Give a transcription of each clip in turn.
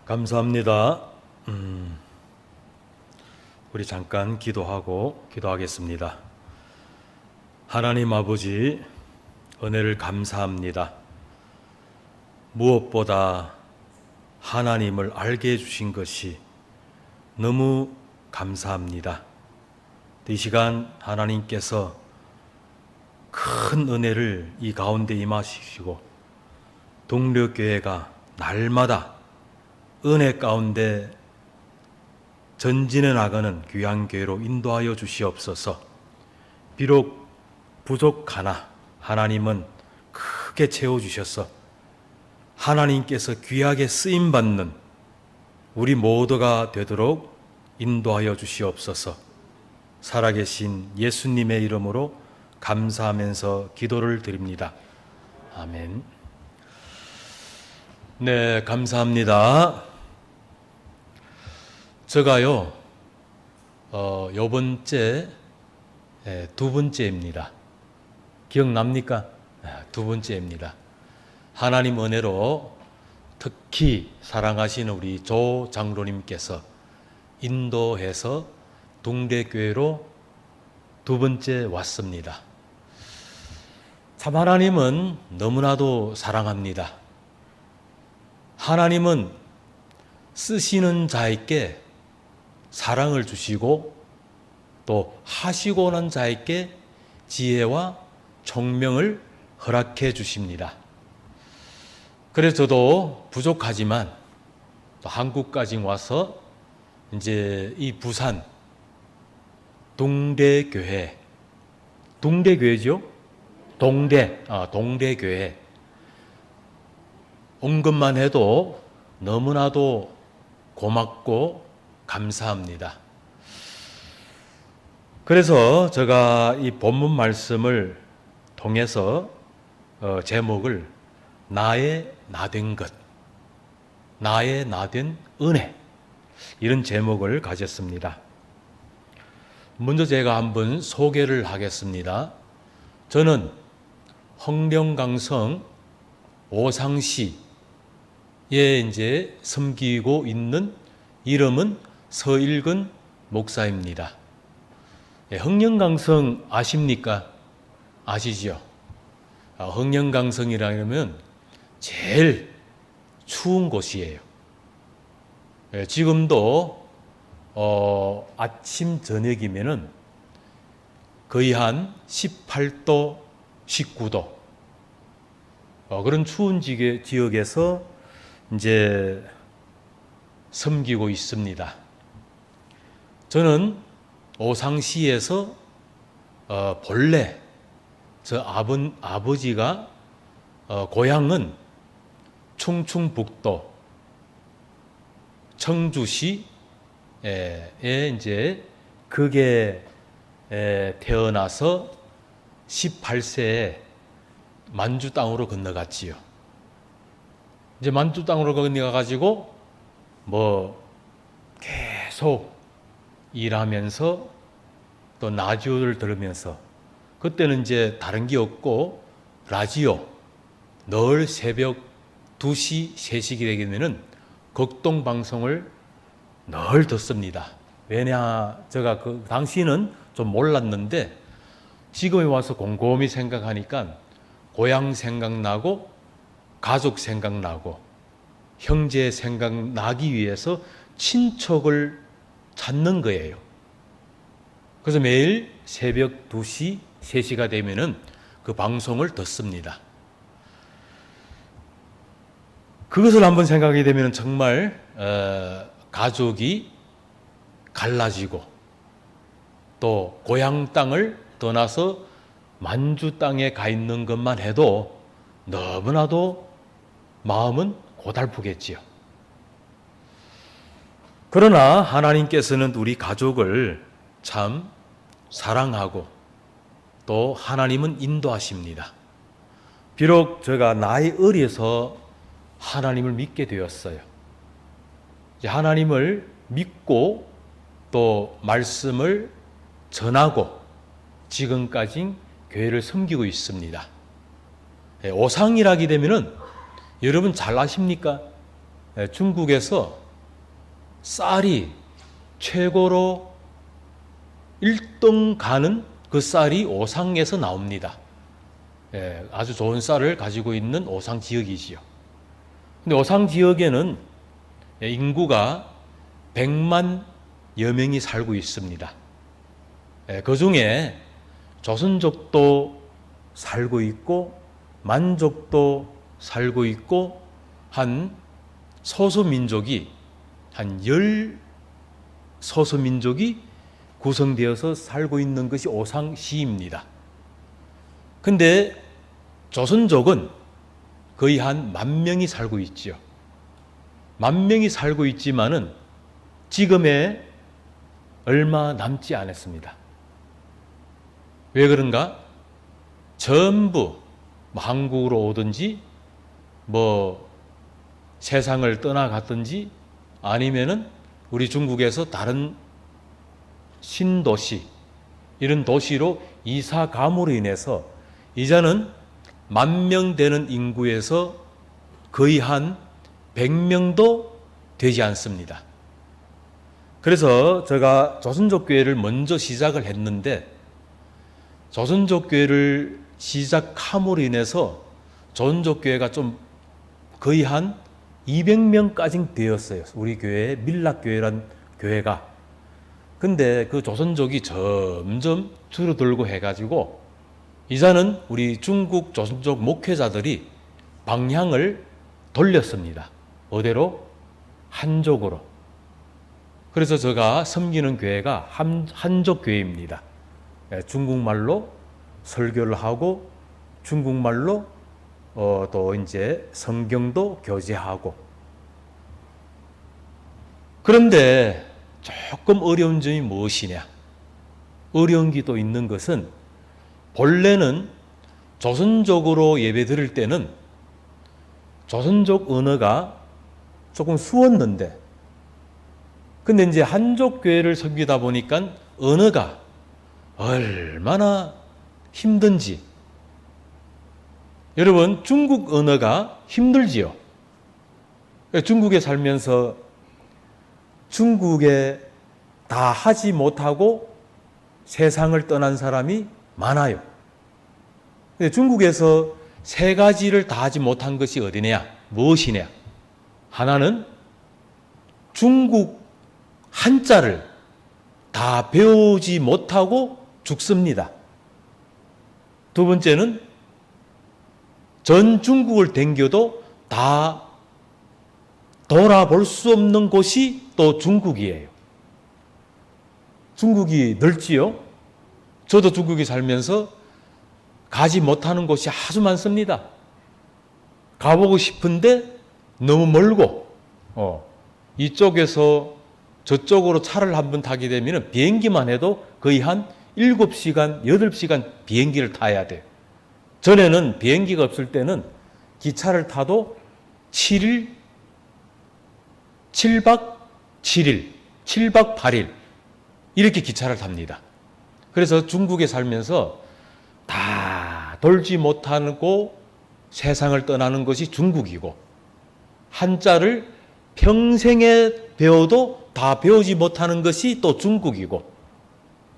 감사합니다. 우리 잠깐 기도하겠습니다. 하나님 아버지, 은혜를 감사합니다. 무엇보다 하나님을 알게 해주신 것이 너무 감사합니다. 이 시간 하나님께서 큰 은혜를 이 가운데 임하시고 동력교회가 날마다 은혜 가운데 전진해 나가는 귀한 교회로 인도하여 주시옵소서. 비록 부족하나 하나님은 크게 채워주셔서 하나님께서 귀하게 쓰임받는 우리 모두가 되도록 인도하여 주시옵소서. 살아계신 예수님의 이름으로 감사하면서 기도를 드립니다. 아멘. 네, 감사합니다. 제가요, 요번째 두 번째입니다. 기억납니까? 두 번째입니다. 하나님 은혜로 특히 사랑하시는 우리 조 장로님께서 인도해서 동대교회로 두 번째 왔습니다. 참 하나님은 너무나도 사랑합니다. 하나님은 쓰시는 자에게 사랑을 주시고 또 하시고 난 자에게 지혜와 총명을 허락해 주십니다. 그래서 저도 부족하지만 또 한국까지 와서 이제 이 부산 동대교회죠? 동대교회 온 것만 해도 너무나도 고맙고 감사합니다. 그래서 제가 이 본문 말씀을 통해서 제목을 나의 나된 것, 나의 나된 은혜, 이런 제목을 가졌습니다. 먼저 제가 한번 소개를 하겠습니다. 저는 헌령강성 오상시에 이제 섬기고 있는 이름은 서일근 목사입니다. 헌령강성 아십니까? 아시죠? 헌령강성이라면 제일 추운 곳이에요. 지금도 아침 저녁이면은 거의 한 18도, 19도 그런 추운 지역에서 이제 섬기고 있습니다. 저는 오상시에서 본래 저 아버지가 고향은 충청북도 청주시에 이제 그게 태어나서 18세에 만주 땅으로 건너갔지요. 이제 만주 땅으로 건너가가지고 계속 일하면서 또 라디오를 들으면서, 그때는 이제 다른 게 없고 라디오 늘 새벽 2시, 3시 되면은 극동 방송을 늘 듣습니다. 왜냐, 제가 그 당시는 좀 몰랐는데 지금에 와서 곰곰이 생각하니까 고향 생각나고 가족 생각나고 형제 생각나기 위해서 친척을 찾는 거예요. 그래서 매일 새벽 2시, 3시가 되면은 그 방송을 듣습니다. 그것을 한번 생각하게 되면 정말 가족이 갈라지고 또 고향 땅을 떠나서 만주 땅에 가 있는 것만 해도 너무나도 마음은 고달프겠지요. 그러나 하나님께서는 우리 가족을 참 사랑하고 또 하나님은 인도하십니다. 비록 제가 나이 어려서 하나님을 믿게 되었어요. 하나님을 믿고 또 말씀을 전하고 지금까지 교회를 섬기고 있습니다. 오상이라게 되면은 여러분 잘 아십니까? 중국에서 쌀이 최고로 1등 가는 그 쌀이 오상에서 나옵니다. 아주 좋은 쌀을 가지고 있는 오상 지역이지요. 근데 오상 지역에는 인구가 100만여 명이 살고 있습니다. 그 중에 조선족도 살고 있고 만족도 살고 있고 한 소수민족이 한 10소수민족이 구성되어서 살고 있는 것이 오상시입니다. 근데 조선족은 거의 한 10,000명이 살고 있지요. 10,000명이 살고 있지만은 지금에 얼마 남지 않았습니다. 왜 그런가? 전부 한국으로 오든지 세상을 떠나갔든지 아니면은 우리 중국에서 다른 신도시 이런 도시로 이사 감으로 인해서 이제는 10,000명 되는 인구에서 거의 한 100명도 되지 않습니다. 그래서 제가 조선족 교회를 먼저 시작을 했는데 조선족 교회를 시작함으로 인해서 조선족 교회가 좀 거의 한 200명까지 되었어요. 우리 교회 밀락교회란 교회가. 근데 그 조선족이 점점 줄어들고 해가지고 이제는 우리 중국 조선족 목회자들이 방향을 돌렸습니다. 어디로? 한족으로. 그래서 제가 섬기는 교회가 한족교회입니다. 중국말로 설교를 하고 중국말로 또 이제 성경도 교제하고. 그런데 조금 어려운 점이 무엇이냐? 어려운 게 또 있는 것은 본래는 조선족으로 예배 드릴 때는 조선족 언어가 조금 수웠는데 근데 이제 한족 교회를 섬기다 보니까 언어가 얼마나 힘든지. 여러분, 중국 언어가 힘들지요. 중국에 살면서 중국에 다 하지 못하고 세상을 떠난 사람이 많아요. 근데 중국에서 3가지를 다 하지 못한 것이 어디냐? 무엇이냐? 하나는 중국 한자를 다 배우지 못하고 죽습니다. 두 번째는 전 중국을 댕겨도 다 돌아볼 수 없는 곳이 또 중국이에요. 중국이 넓지요? 저도 중국에 살면서 가지 못하는 곳이 아주 많습니다. 가보고 싶은데 너무 멀고, 이쪽에서 저쪽으로 차를 한번 타게 되면 비행기만 해도 거의 한 7시간, 8시간 비행기를 타야 돼요. 전에는 비행기가 없을 때는 기차를 타도 7박 7일, 7박 8일 이렇게 기차를 탑니다. 그래서 중국에 살면서 다 돌지 못하고 세상을 떠나는 것이 중국이고 한자를 평생에 배워도 다 배우지 못하는 것이 또 중국이고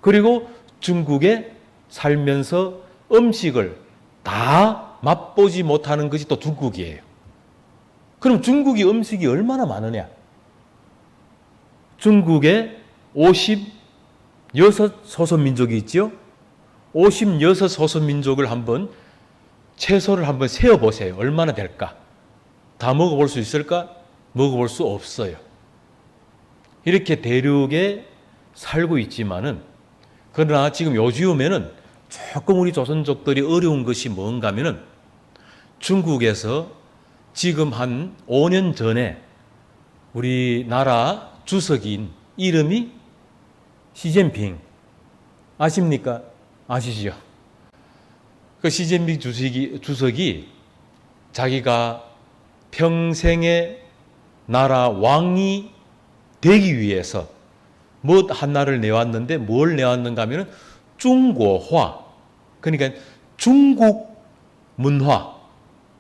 그리고 중국에 살면서 음식을 다 맛보지 못하는 것이 또 중국이에요. 그럼 중국이 음식이 얼마나 많으냐? 중국에 56소수민족이 있죠? 56소수민족을 한번 채소를 한번 세어보세요. 얼마나 될까? 다 먹어볼 수 있을까? 먹어볼 수 없어요. 이렇게 대륙에 살고 있지만은 그러나 지금 요즘에는 조금 우리 조선족들이 어려운 것이 뭔가 하면은 중국에서 지금 한 5년 전에 우리나라 주석인 이름이 시진핑 아십니까? 아시죠? 그 시진핑 주석이 자기가 평생에 나라 왕이 되기 위해서 뭐 하나를 내왔는데 뭘 내왔는가 하면 중국화, 그러니까 중국 문화,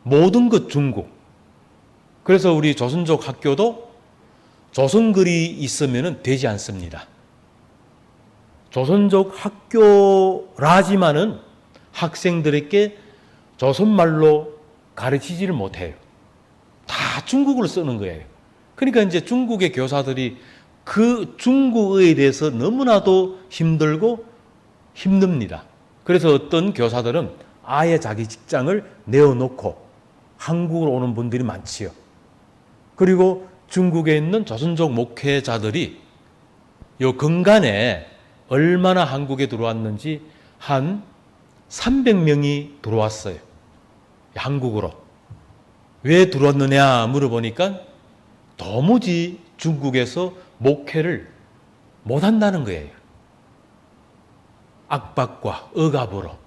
모든 것 중국. 그래서 우리 조선족 학교도 조선글이 있으면 되지 않습니다. 조선족 학교라지만은 학생들에게 조선말로 가르치지를 못해요. 다 중국어를 쓰는 거예요. 그러니까 이제 중국의 교사들이 그 중국어에 대해서 너무나도 힘들고 힘듭니다. 그래서 어떤 교사들은 아예 자기 직장을 내어놓고 한국으로 오는 분들이 많지요. 그리고 중국에 있는 조선족 목회자들이 요 근간에 얼마나 한국에 들어왔는지 한 300명이 들어왔어요. 한국으로. 왜 들어왔느냐 물어보니까 도무지 중국에서 목회를 못한다는 거예요. 압박과 억압으로.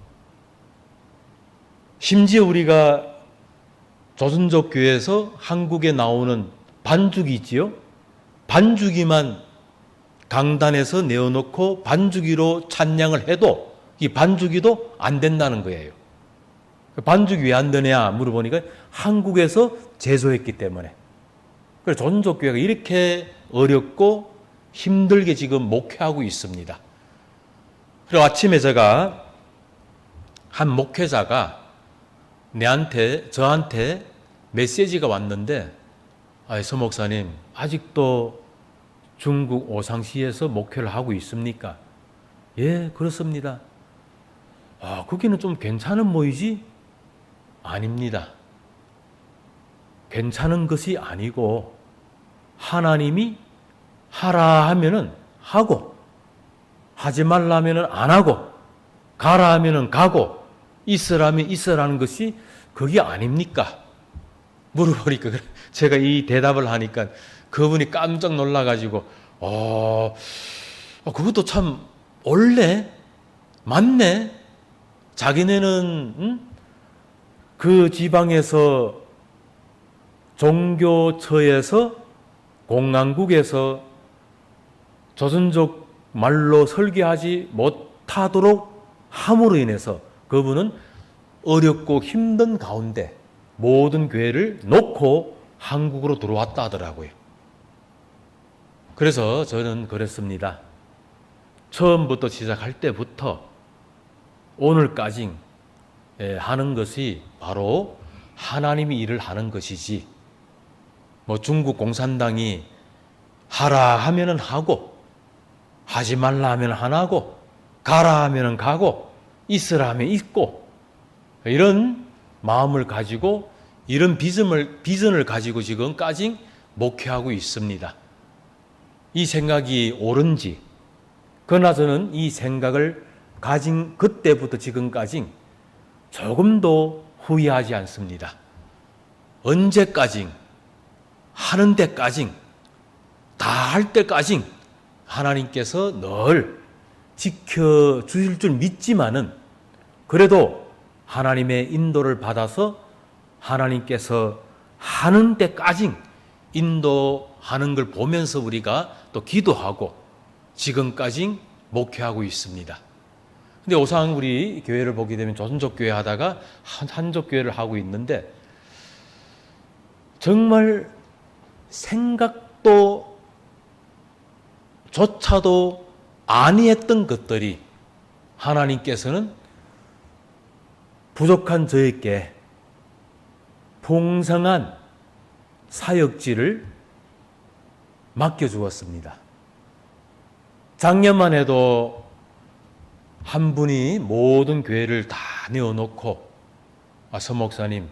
심지어 우리가 조선족 교회에서 한국에 나오는 반주기 있지요? 반주기만 강단에서 내어놓고 반주기로 찬양을 해도 이 반주기도 안 된다는 거예요. 반주기 왜 안 되냐 물어보니까 한국에서 제소했기 때문에. 그래서 조선족 교회가 이렇게 어렵고 힘들게 지금 목회하고 있습니다. 그리고 아침에 제가 한 목회자가 저한테 메시지가 왔는데, 서 목사님, 아직도 중국 오상시에서 목회를 하고 있습니까? 예, 그렇습니다. 거기는 좀 괜찮은 모이지? 아닙니다. 괜찮은 것이 아니고 하나님이 하라 하면은 하고, 하지 말라 하면은 안 하고, 가라 하면은 가고, 있으라면 있으라는 것이 그게 아닙니까? 물어보니까 제가 이 대답을 하니까 그분이 깜짝 놀라가지고 그것도 참 옳네? 맞네? 자기네는 그 지방에서 종교처에서 공안국에서 조선족 말로 설계하지 못하도록 함으로 인해서 그분은 어렵고 힘든 가운데 모든 교회를 놓고 한국으로 들어왔다 하더라고요. 그래서 저는 그랬습니다. 처음부터 시작할 때부터 오늘까지 하는 것이 바로 하나님이 일을 하는 것이지, 중국 공산당이 하라 하면은 하고, 하지 말라 하면 안 하고, 가라 하면은 가고, 있으라 하면 있고, 이런 마음을 가지고 이런 비전을 가지고 지금까지 목회하고 있습니다. 이 생각이 옳은지, 그러나 저는 이 생각을 가진 그때부터 지금까지 조금도 후회하지 않습니다. 언제까지, 하는 데까지, 다 할 때까지 하나님께서 늘 지켜주실 줄 믿지만은, 그래도 하나님의 인도를 받아서 하나님께서 하는 데까지 인도하는 걸 보면서 우리가 또 기도하고 지금까지 목회하고 있습니다. 근데 오상 우리 교회를 보게 되면 조선족 교회 하다가 한족 교회를 하고 있는데, 정말 생각도 조차도 아니했던 것들이 하나님께서는 부족한 저에게 풍성한 사역지를 맡겨주었습니다. 작년만 해도 한 분이 모든 교회를 다 내어놓고 서 목사님,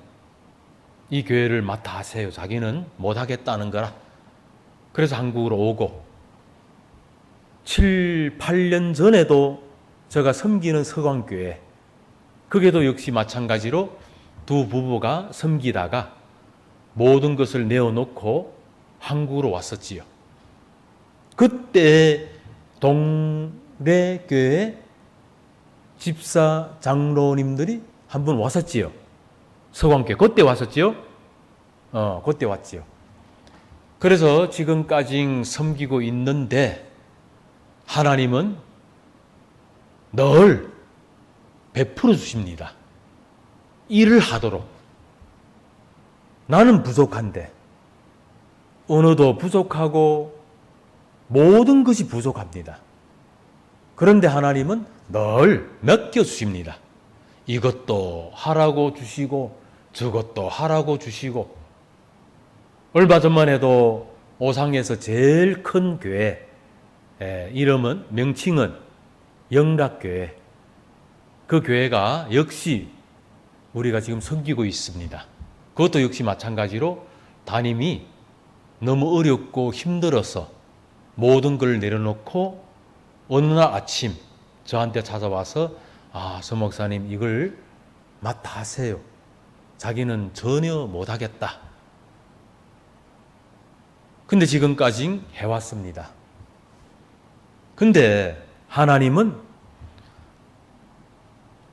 이 교회를 맡아 하세요. 자기는 못하겠다는 거라. 그래서 한국으로 오고, 7, 8년 전에도 제가 섬기는 서광교회, 그게도 역시 마찬가지로 두 부부가 섬기다가 모든 것을 내어놓고 한국으로 왔었지요. 그때 동래교회 집사 장로님들이 한 분 왔었지요. 서광교회 그때 왔었지요. 그때 왔지요. 그래서 지금까지 섬기고 있는데 하나님은 늘 베풀어 주십니다. 일을 하도록. 나는 부족한데 언어도 부족하고 모든 것이 부족합니다. 그런데 하나님은 늘 맡겨주십니다. 이것도 하라고 주시고 저것도 하라고 주시고, 얼마 전만 해도 오상에서 제일 큰 교회, 이름은 명칭은 영락교회, 그 교회가 역시 우리가 지금 섬기고 있습니다. 그것도 역시 마찬가지로 담임이 너무 어렵고 힘들어서 모든 걸 내려놓고 어느 날 아침 저한테 찾아와서 서 목사님 이걸 맡아 하세요. 자기는 전혀 못하겠다. 근데 지금까지 해왔습니다. 근데 하나님은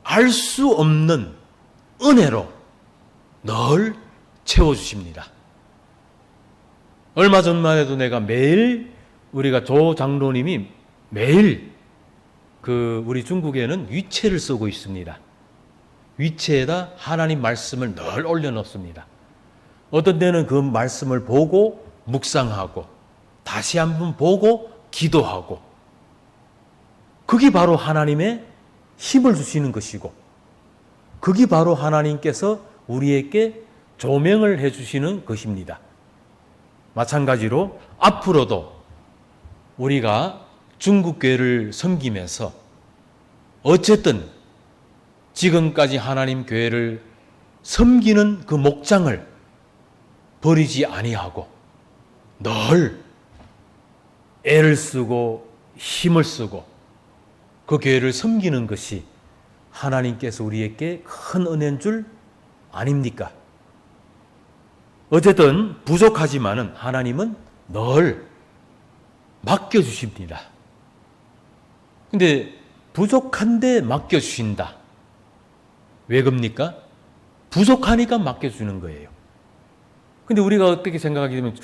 알 수 없는 은혜로 늘 채워주십니다. 얼마 전만 해도 내가 매일, 우리가 조 장로님이 매일 우리 중국에는 위체를 쓰고 있습니다. 위체에다 하나님 말씀을 늘 올려놓습니다. 어떤 때는 그 말씀을 보고 묵상하고 다시 한번 보고 기도하고, 그게 바로 하나님의 힘을 주시는 것이고, 그게 바로 하나님께서 우리에게 조명을 해주시는 것입니다. 마찬가지로 앞으로도 우리가 중국교회를 섬기면서 어쨌든 지금까지 하나님 교회를 섬기는 그 목장을 버리지 아니하고 늘 애를 쓰고 힘을 쓰고 그 교회를 섬기는 것이 하나님께서 우리에게 큰 은혜인 줄 아닙니까? 어쨌든 부족하지만은 하나님은 늘 맡겨주십니다. 근데 부족한데 맡겨주신다. 왜 그럽니까? 부족하니까 맡겨주는 거예요. 근데 우리가 어떻게 생각하게 되면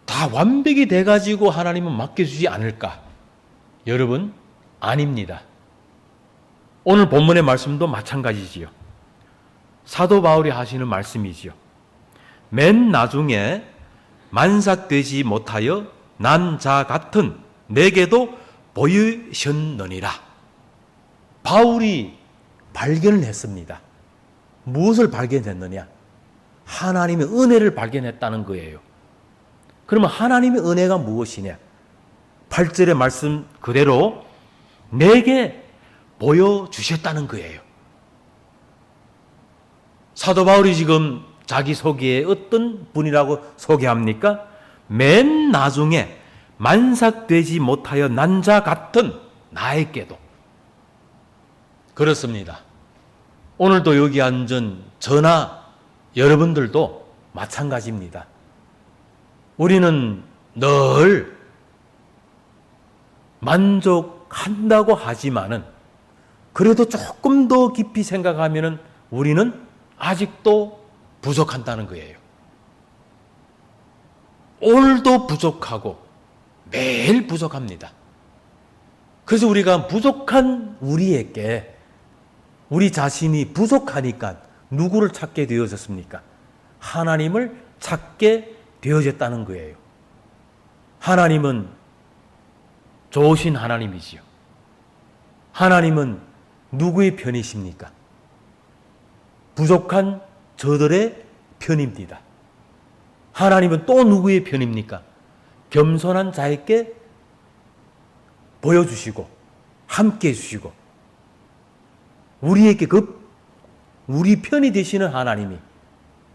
다 완벽이 돼가지고 하나님은 맡겨주지 않을까? 여러분, 아닙니다. 오늘 본문의 말씀도 마찬가지지요. 사도 바울이 하시는 말씀이지요. 맨 나중에 만삭되지 못하여 난 자 같은 내게도 보이셨느니라. 바울이 발견을 했습니다. 무엇을 발견했느냐? 하나님의 은혜를 발견했다는 거예요. 그러면 하나님의 은혜가 무엇이냐? 8절의 말씀 그대로 내게 보여주셨다는 거예요. 사도 바울이 지금 자기 소개에 어떤 분이라고 소개합니까? 맨 나중에 만삭되지 못하여 난 자 같은 나에게도. 그렇습니다. 오늘도 여기 앉은 저나 여러분들도 마찬가지입니다. 우리는 늘 만족한다고 하지만은 그래도 조금 더 깊이 생각하면은 우리는 아직도 부족한다는 거예요. 오늘도 부족하고 매일 부족합니다. 그래서 우리가 부족한 우리에게, 우리 자신이 부족하니까 누구를 찾게 되어졌습니까? 하나님을 찾게 되어졌다는 거예요. 하나님은 좋으신 하나님이지요. 하나님은 누구의 편이십니까? 부족한 저들의 편입니다. 하나님은 또 누구의 편입니까? 겸손한 자에게 보여주시고 함께 해주시고 우리에게 우리 편이 되시는 하나님이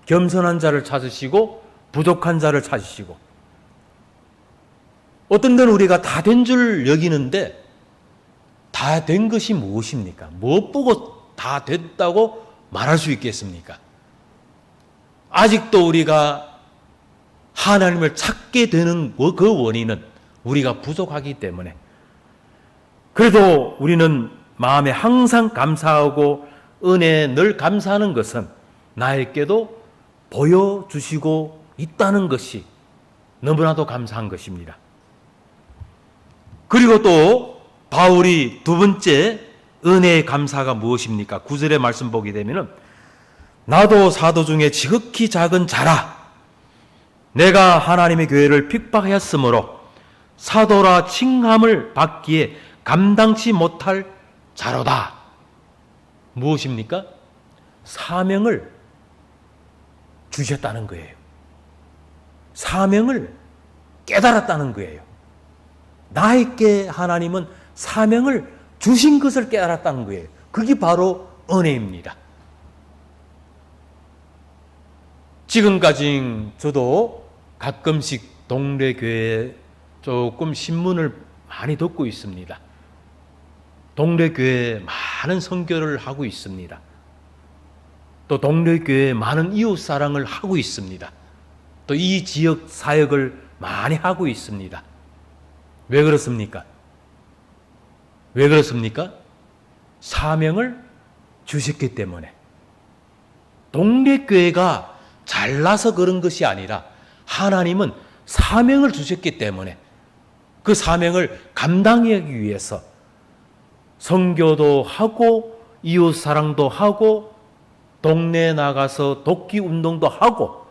겸손한 자를 찾으시고 부족한 자를 찾으시고, 어떤 데는 우리가 다 된 줄 여기는데 다 된 것이 무엇입니까? 무엇 보고 다 됐다고 말할 수 있겠습니까? 아직도 우리가 하나님을 찾게 되는 그 원인은 우리가 부족하기 때문에, 그래도 우리는 마음에 항상 감사하고 은혜에 늘 감사하는 것은 나에게도 보여주시고 있다는 것이 너무나도 감사한 것입니다. 그리고 또 바울이 두 번째 은혜의 감사가 무엇입니까? 9절의 말씀 보게 되면은 나도 사도 중에 지극히 작은 자라 내가 하나님의 교회를 핍박하였으므로 사도라 칭함을 받기에 감당치 못할 자로다. 무엇입니까? 사명을 주셨다는 거예요. 사명을 깨달았다는 거예요. 나에게 하나님은 사명을 주신 것을 깨달았다는 거예요. 그게 바로 은혜입니다. 지금까지 저도 가끔씩 동네 교회에 조금 신문을 많이 듣고 있습니다. 동네 교회에 많은 선교를 하고 있습니다. 또 동네 교회에 많은 이웃 사랑을 하고 있습니다. 또 이 지역 사역을 많이 하고 있습니다. 왜 그렇습니까? 왜 그렇습니까? 사명을 주셨기 때문에. 동네 교회가 잘나서 그런 것이 아니라 하나님은 사명을 주셨기 때문에 그 사명을 감당하기 위해서 선교도 하고 이웃 사랑도 하고 동네에 나가서 돕기 운동도 하고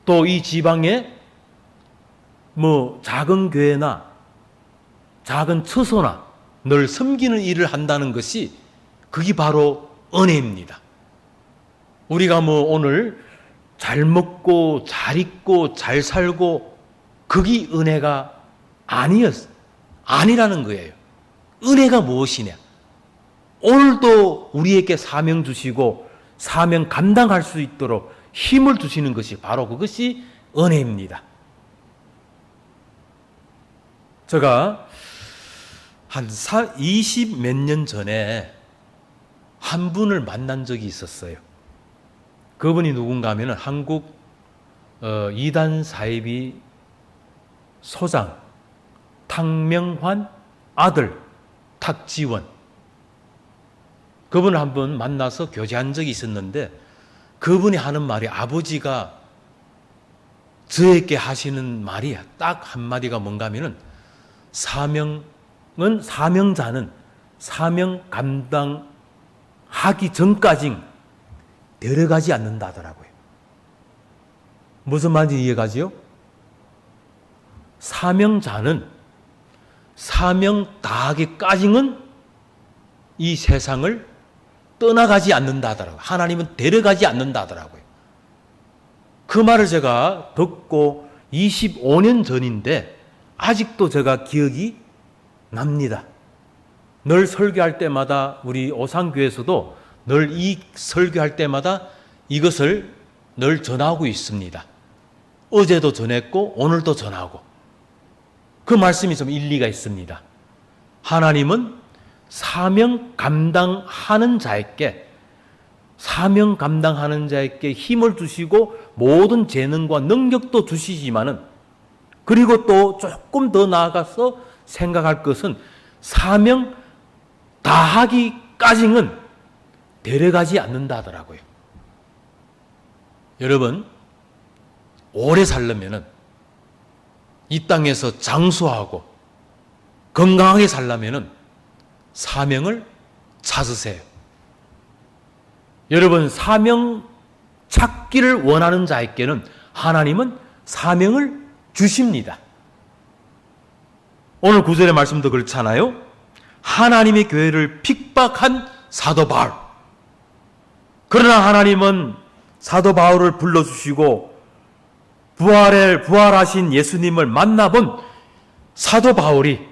또 이 지방에 작은 교회나 작은 처소나 늘 섬기는 일을 한다는 것이 그게 바로 은혜입니다. 우리가 오늘 잘 먹고 잘 입고 잘 살고 그게 은혜가 아니라는 거예요. 은혜가 무엇이냐? 오늘도 우리에게 사명 주시고 사명 감당할 수 있도록 힘을 주시는 것이 바로 그것이 은혜입니다. 제가 한 20 몇 년 전에 한 분을 만난 적이 있었어요. 그분이 누군가 하면 한국 이단 사이비 소장 탁명환 아들 탁지원, 그분을 한번 만나서 교제한 적이 있었는데 그분이 하는 말이, 아버지가 저에게 하시는 말이 딱 한마디가 뭔가 하면은 사명자는 사명 감당하기 전까지 데려가지 않는다 하더라고요. 무슨 말인지 이해가지요? 사명자는 사명 다하기까지는 이 세상을 떠나가지 않는다 하더라고요. 하나님은 데려가지 않는다 하더라고요. 그 말을 제가 듣고 25년 전인데 아직도 제가 기억이 납니다. 늘 설교할 때마다 우리 오산교에서도 늘 이 설교할 때마다 이것을 늘 전하고 있습니다. 어제도 전했고 오늘도 전하고. 그 말씀이 좀 일리가 있습니다. 하나님은 사명 감당하는 자에게 힘을 주시고 모든 재능과 능력도 주시지만은, 그리고 또 조금 더 나아가서 생각할 것은 사명 다하기까지는 데려가지 않는다 하더라고요. 여러분, 오래 살려면은 이 땅에서 장수하고 건강하게 살려면은 사명을 찾으세요. 여러분, 사명 찾기를 원하는 자에게는 하나님은 사명을 주십니다. 오늘 9절의 말씀도 그렇잖아요. 하나님의 교회를 핍박한 사도 바울. 그러나 하나님은 사도 바울을 불러주시고 부활하신 예수님을 만나본 사도 바울이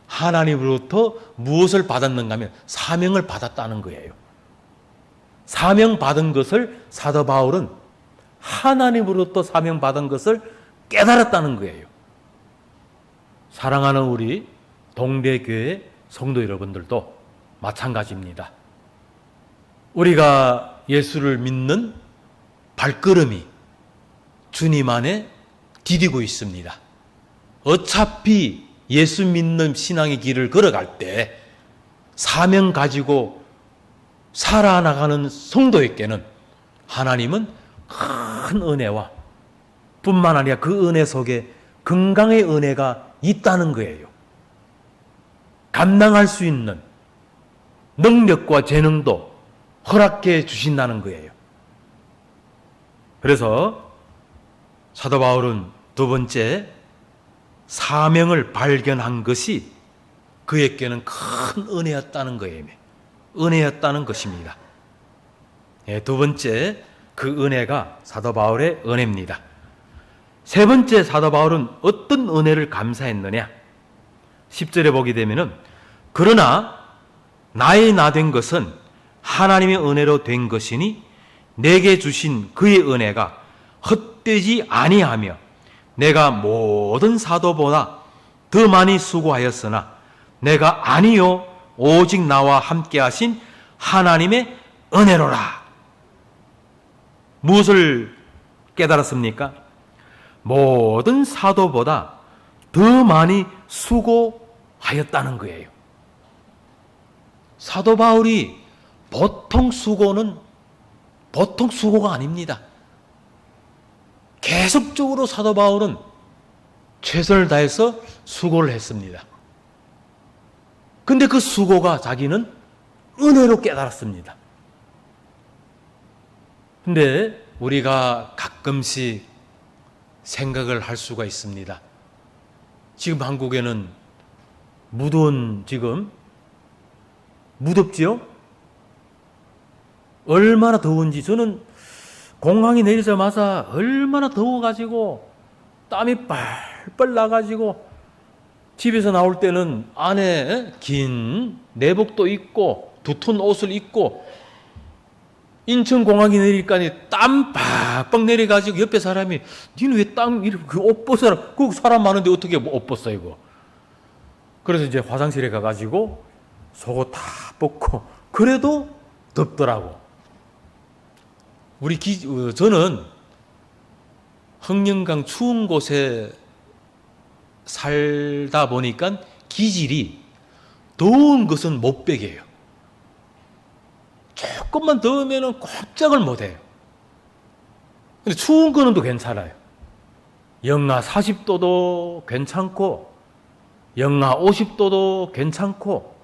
하나님으로부터 무엇을 받았는가 하면 사명을 받았다는 거예요. 사명 받은 것을 사도 바울은 하나님으로부터 사명 받은 것을 깨달았다는 거예요. 사랑하는 우리 동래교회 성도 여러분들도 마찬가지입니다. 우리가 예수를 믿는 발걸음이 주님 안에 디디고 있습니다. 어차피 예수 믿는 신앙의 길을 걸어갈 때 사명 가지고 살아나가는 성도에게는 하나님은 큰 은혜와 뿐만 아니라 그 은혜 속에 건강의 은혜가 있다는 거예요. 감당할 수 있는 능력과 재능도 허락해 주신다는 거예요. 그래서 사도 바울은 두 번째 사명을 발견한 것이 그에게는 큰 은혜였다는 거예요. 은혜였다는 것입니다. 두 번째 그 은혜가 사도 바울의 은혜입니다. 세 번째 사도 바울은 어떤 은혜를 감사했느냐? 10절에 보게 되면은 그러나 나의 나 된 것은 하나님의 은혜로 된 것이니 내게 주신 그의 은혜가 헛되지 아니하며 내가 모든 사도보다 더 많이 수고하였으나 내가 아니요 오직 나와 함께 하신 하나님의 은혜로라. 무엇을 깨달았습니까? 모든 사도보다 더 많이 수고하였다는 거예요. 사도 바울이 보통 수고가 아닙니다. 계속적으로 사도 바울은 최선을 다해서 수고를 했습니다. 근데 그 수고가 자기는 은혜로 깨달았습니다. 근데 우리가 가끔씩 생각을 할 수가 있습니다. 지금 한국에는 무덥지요? 얼마나 더운지 저는 공항에 내리자마자 얼마나 더워가지고 땀이 뻘뻘 나가지고 집에서 나올 때는 안에 긴 내복도 입고 두톤 옷을 입고 인천공항에 내리니까 땀 빡빡 내려가지고 옆에 사람이 니는 왜 땀 이렇게 옷 벗어라. 그 사람 많은데 어떻게 옷 벗어 이거. 그래서 이제 화장실에 가가지고 속옷 다 벗고 그래도 덥더라고. 저는 흥령강 추운 곳에 살다 보니까 기질이 더운 것은 못 베겨요. 조금만 더우면 꼼짝을 못해요. 근데 추운 거는 또 괜찮아요. 영하 40도도 괜찮고 영하 50도도 괜찮고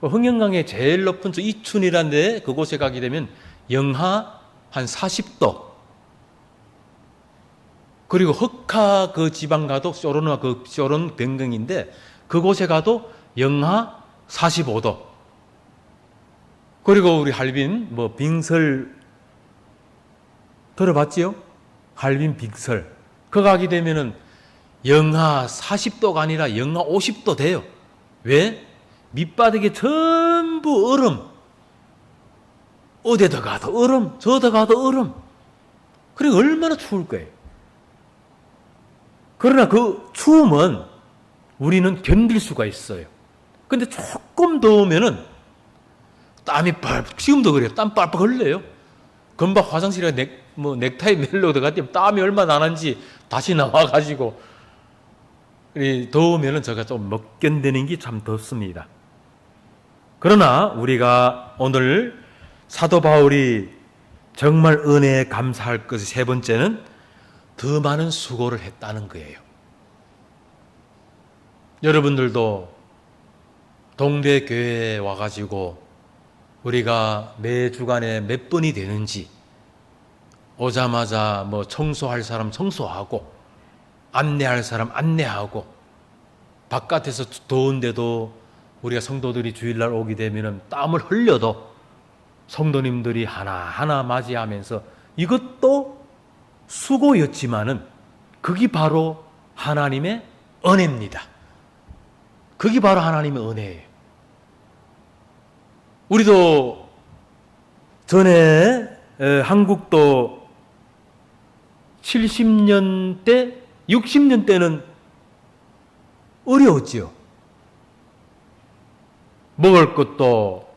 흥령강의 제일 높은 이춘이라는 데 그곳에 가게 되면 영하 한 40도. 그리고 흑하 그 지방 가도 쇼론 변경인데 그곳에 가도 영하 45도. 그리고 우리 할빈 빙설 들어봤지요? 할빈 빙설. 그 가게 되면은 영하 40도가 아니라 영하 50도 돼요. 왜? 밑바닥에 전부 얼음. 어디다 가도 얼음, 저다 가도 얼음. 그래 얼마나 추울 거예요. 그러나 그 추움은 우리는 견딜 수가 있어요. 근데 조금 더우면은 땀이 지금도 그래요. 땀 빨빨 흘려요. 금방 화장실에 넥타이 매려고 들어갔더니 땀이 얼마나 나는지 다시 나와가지고 더우면은 제가 좀 못 견디는 게 참 덥습니다. 그러나 우리가 오늘 사도 바울이 정말 은혜에 감사할 것이 세 번째는 더 많은 수고를 했다는 거예요. 여러분들도 동대 교회에 와가지고 우리가 매 주간에 몇 번이 되는지 오자마자 청소할 사람 청소하고 안내할 사람 안내하고 바깥에서 더운데도 우리가 성도들이 주일날 오게 되면 땀을 흘려도 성도님들이 하나하나 맞이하면서 이것도 수고였지만은 그게 바로 하나님의 은혜입니다. 그게 바로 하나님의 은혜예요. 우리도 전에 한국도 70년대, 60년대는 어려웠지요. 먹을 것도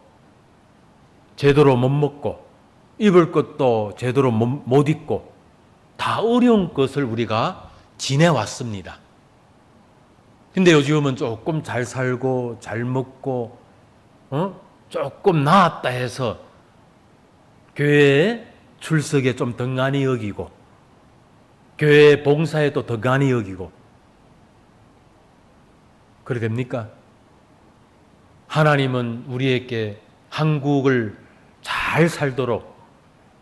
제대로 못 먹고 입을 것도 제대로 못 입고 다 어려운 것을 우리가 지내왔습니다. 근데 요즘은 조금 잘 살고 잘 먹고 조금 나았다 해서 교회에 출석에 좀 덩간히 여기고 교회 봉사에 또 덩간히 여기고 그래 됩니까? 하나님은 우리에게 한국을 잘 살도록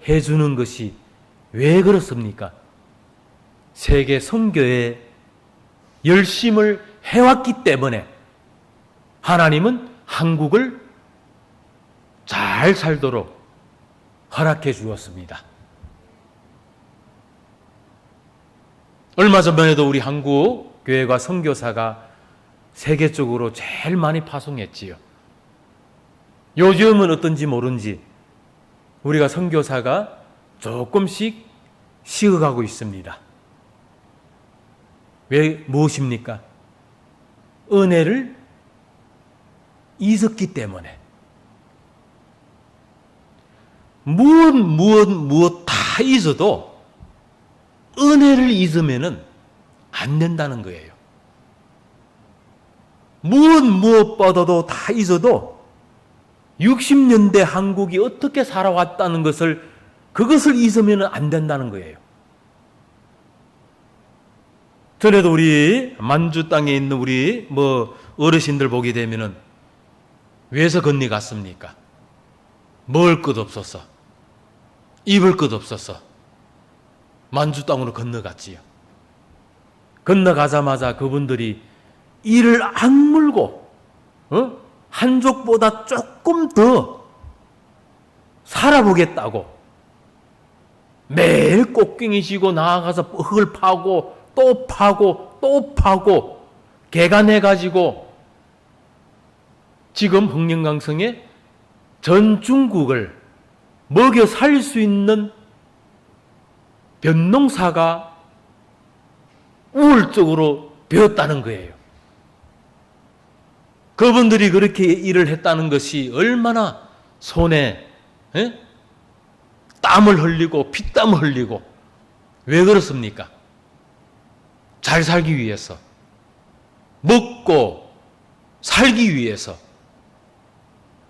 해주는 것이 왜 그렇습니까? 세계 선교에 열심을 해왔기 때문에 하나님은 한국을 잘 살도록 허락해 주었습니다. 얼마 전만 해도 우리 한국 교회가 선교사가 세계적으로 제일 많이 파송했지요. 요즘은 어떤지 모른지 우리가 선교사가 조금씩 식어가고 있습니다. 왜 무엇입니까? 은혜를 잊었기 때문에. 무엇 다 잊어도 은혜를 잊으면은 안 된다는 거예요. 무엇보다도 다 잊어도 60년대 한국이 어떻게 살아왔다는 그것을 잊으면 안 된다는 거예요. 전에도 우리 만주 땅에 있는 우리 어르신들 보게 되면은 왜서 건너갔습니까? 먹을 것 없어서, 입을 것 없어서 만주 땅으로 건너갔지요. 건너가자마자 그분들이 이를 악물고 한족보다 조금 더 살아보겠다고 매일 꽃갱이 지고 나아가서 흙을 파고 또 파고 또 파고 개간해가지고 지금 흑령강성에 전 중국을 먹여 살 수 있는 벼농사가 우월적으로 되었다는 거예요. 그분들이 그렇게 일을 했다는 것이 얼마나 손에 땀을 흘리고 피땀을 흘리고 왜 그렇습니까? 잘 살기 위해서, 먹고 살기 위해서.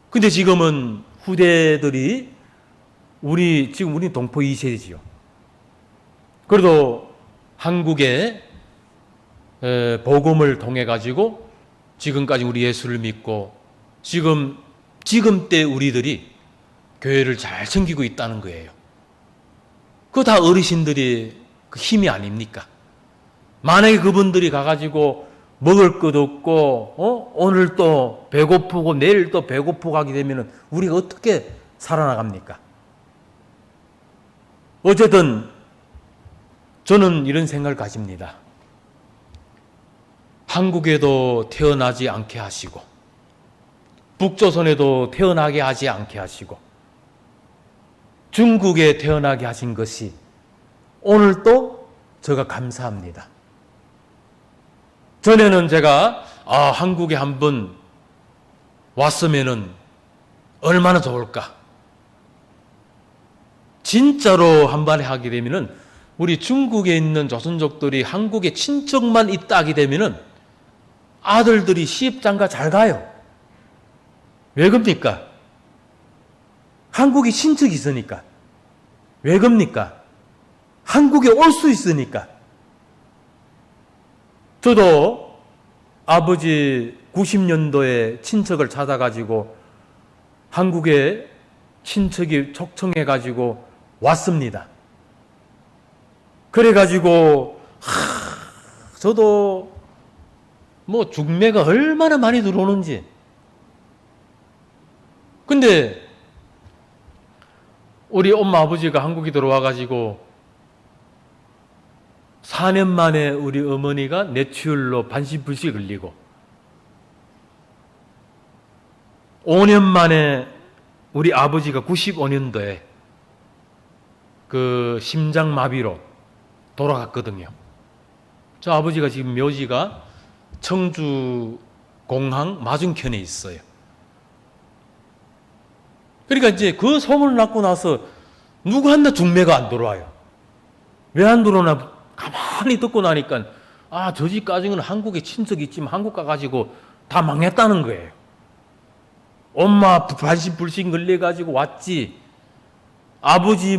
근데 지금은 후대들이 지금 우리 동포 2세지요. 그래도 한국의 복음을 통해 가지고 지금까지 우리 예수를 믿고 지금 때 우리들이 교회를 잘 섬기고 있다는 거예요. 그거 다 어르신들이 그 힘이 아닙니까? 만약에 그분들이 가가지고 먹을 것 없고 오늘 또 배고프고 내일 또 배고프고 하게 되면 우리가 어떻게 살아나갑니까? 어쨌든 저는 이런 생각을 가집니다. 한국에도 태어나지 않게 하시고 북조선에도 태어나게 하지 않게 하시고 중국에 태어나게 하신 것이 오늘 또 제가 감사합니다. 전에는 제가 한국에 한번 왔으면은 얼마나 좋을까. 진짜로 한 번에 하게 되면은 우리 중국에 있는 조선족들이 한국에 친척만 있다 하게 되면은 아들들이 시집장가 잘 가요. 왜 겁니까? 한국에 친척이 있으니까. 왜 겁니까? 한국에 올 수 있으니까. 저도 아버지 90년도에 친척을 찾아가지고 한국에 친척이 초청해가지고 왔습니다. 그래가지고 저도 중매가 얼마나 많이 들어오는지. 근데 우리 엄마 아버지가 한국에 들어와가지고 4년 만에 우리 어머니가 뇌출혈로 반신불수에 걸리고 5년 만에 우리 아버지가 95년도에 그 심장마비로 돌아갔거든요. 저 아버지가 지금 묘지가 청주 공항 맞은편에 있어요. 그러니까 이제 그 소문을 낳고 나서 누구 하나 중매가 안 들어와요. 왜 안 들어오나 가만히 듣고 나니까 저 집까지는 한국에 친척이 있지만 한국 가가지고 다 망했다는 거예요. 엄마 반신불신 걸려가지고 왔지. 아버지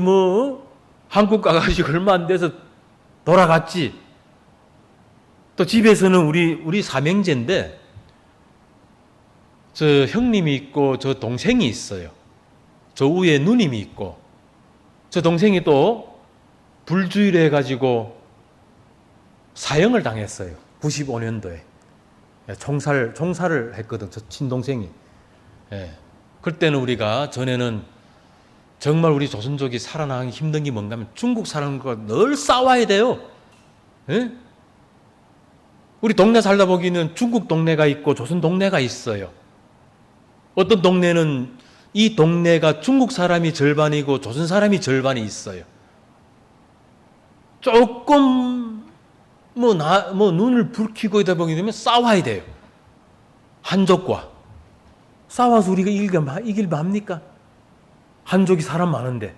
한국 가가지고 얼마 안 돼서 돌아갔지. 또 집에서는 우리 삼형제인데 저 형님이 있고 저 동생이 있어요. 저 위에 누님이 있고 저 동생이 또 불주의를 해가지고 사형을 당했어요. 95년도에. 총살을 했거든, 저 친동생이. 예. 그때는 우리가 전에는 정말 우리 조선족이 살아나기 힘든 게 뭔가 하면 중국 사람과 늘 싸워야 돼요. 예? 우리 동네 살다 보기는 중국 동네가 있고 조선 동네가 있어요. 어떤 동네는 이 동네가 중국 사람이 절반이고 조선 사람이 절반이 있어요. 조금 눈을 붉히고 있다 보게 되면 싸워야 돼요. 한족과 싸워서 우리가 이길 맙니까? 한족이 사람 많은데.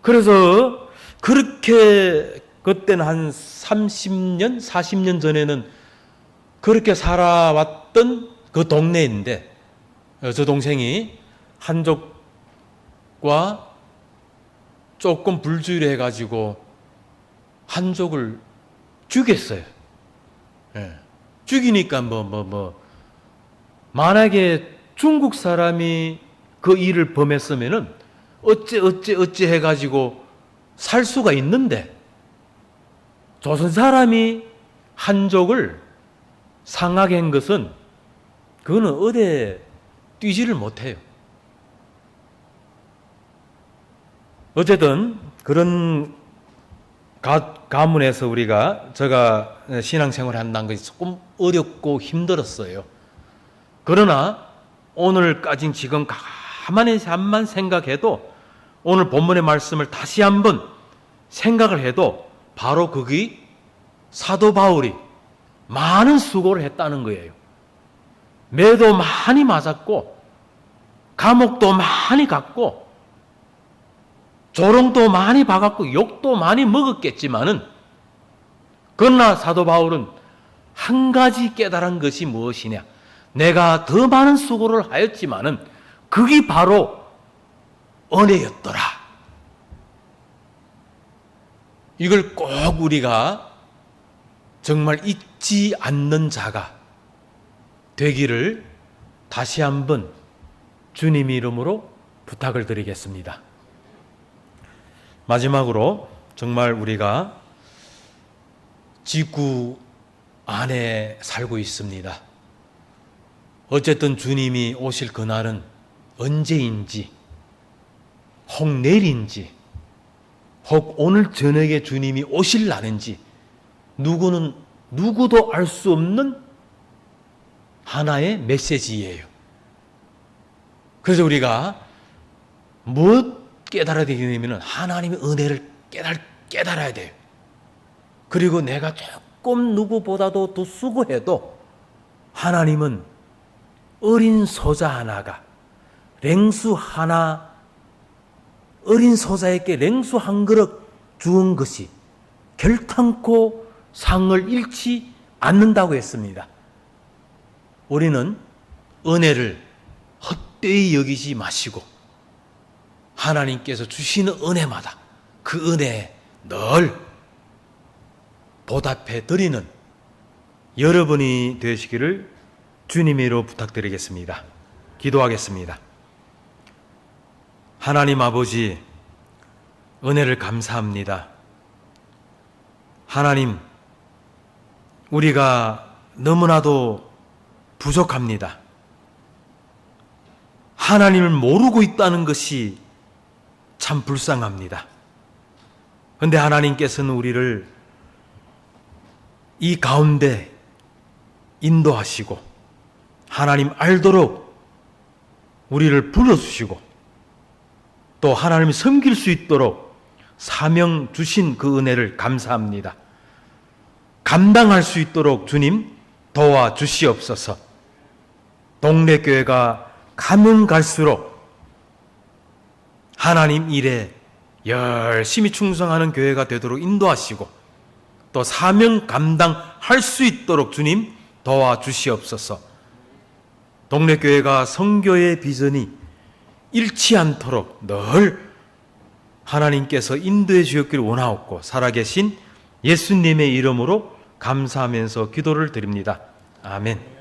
그래서 그렇게 그때는 한 30년, 40년 전에는 그렇게 살아왔던 그 동네인데 저 동생이 한족과 조금 불주의를 해가지고 한족을 죽였어요. 예. 죽이니까 만약에 중국 사람이 그 일을 범했으면은 어째 해가지고 살 수가 있는데 조선 사람이 한족을 상하게 한 것은 그거는 어디 뛰지를 못해요. 어쨌든 그런 가문에서 제가 신앙생활을 한다는 것이 조금 어렵고 힘들었어요. 그러나 오늘까지 지금 가만히만 생각해도 오늘 본문의 말씀을 다시 한번 생각을 해도 바로 거기 사도 바울이 많은 수고를 했다는 거예요. 매도 많이 맞았고 감옥도 많이 갔고 조롱도 많이 받았고 욕도 많이 먹었겠지만은 그러나 사도 바울은 한 가지 깨달은 것이 무엇이냐? 내가 더 많은 수고를 하였지만은 그게 바로 은혜였더라. 이걸 꼭 우리가 정말 잊지 않는 자가 되기를 다시 한번 주님 이름으로 부탁을 드리겠습니다. 마지막으로 정말 우리가 지구 안에 살고 있습니다. 어쨌든 주님이 오실 그날은 언제인지, 혹 내일인지, 혹 오늘 저녁에 주님이 오실 날인지 누구도 알 수 없는 하나의 메시지예요. 그래서 우리가 무엇 깨달아야 되냐면 하나님의 은혜를 깨달아야 돼요. 그리고 내가 조금 누구보다도 더 수고해도 하나님은 어린 소자 하나가 랭수 하나, 어린 소자에게 랭수 한 그릇 주은 것이 결탄코 상을 잃지 않는다고 했습니다. 우리는 은혜를 헛되이 여기지 마시고 하나님께서 주시는 은혜마다 그 은혜에 늘 보답해 드리는 여러분이 되시기를 주님으로 부탁드리겠습니다. 기도하겠습니다. 하나님 아버지, 은혜를 감사합니다. 하나님, 우리가 너무나도 부족합니다. 하나님을 모르고 있다는 것이 참 불쌍합니다. 그런데 하나님께서는 우리를 이 가운데 인도하시고 하나님 알도록 우리를 불러주시고 또 하나님을 섬길 수 있도록 사명 주신 그 은혜를 감사합니다. 감당할 수 있도록 주님 도와주시옵소서. 동네 교회가 가면 갈수록 하나님 일에 열심히 충성하는 교회가 되도록 인도하시고 또 사명 감당할 수 있도록 주님 도와주시옵소서. 동네 교회가 선교의 비전이 잃지 않도록 늘 하나님께서 인도해 주셨기를 원하옵고 살아계신 예수님의 이름으로 감사하면서 기도를 드립니다. 아멘.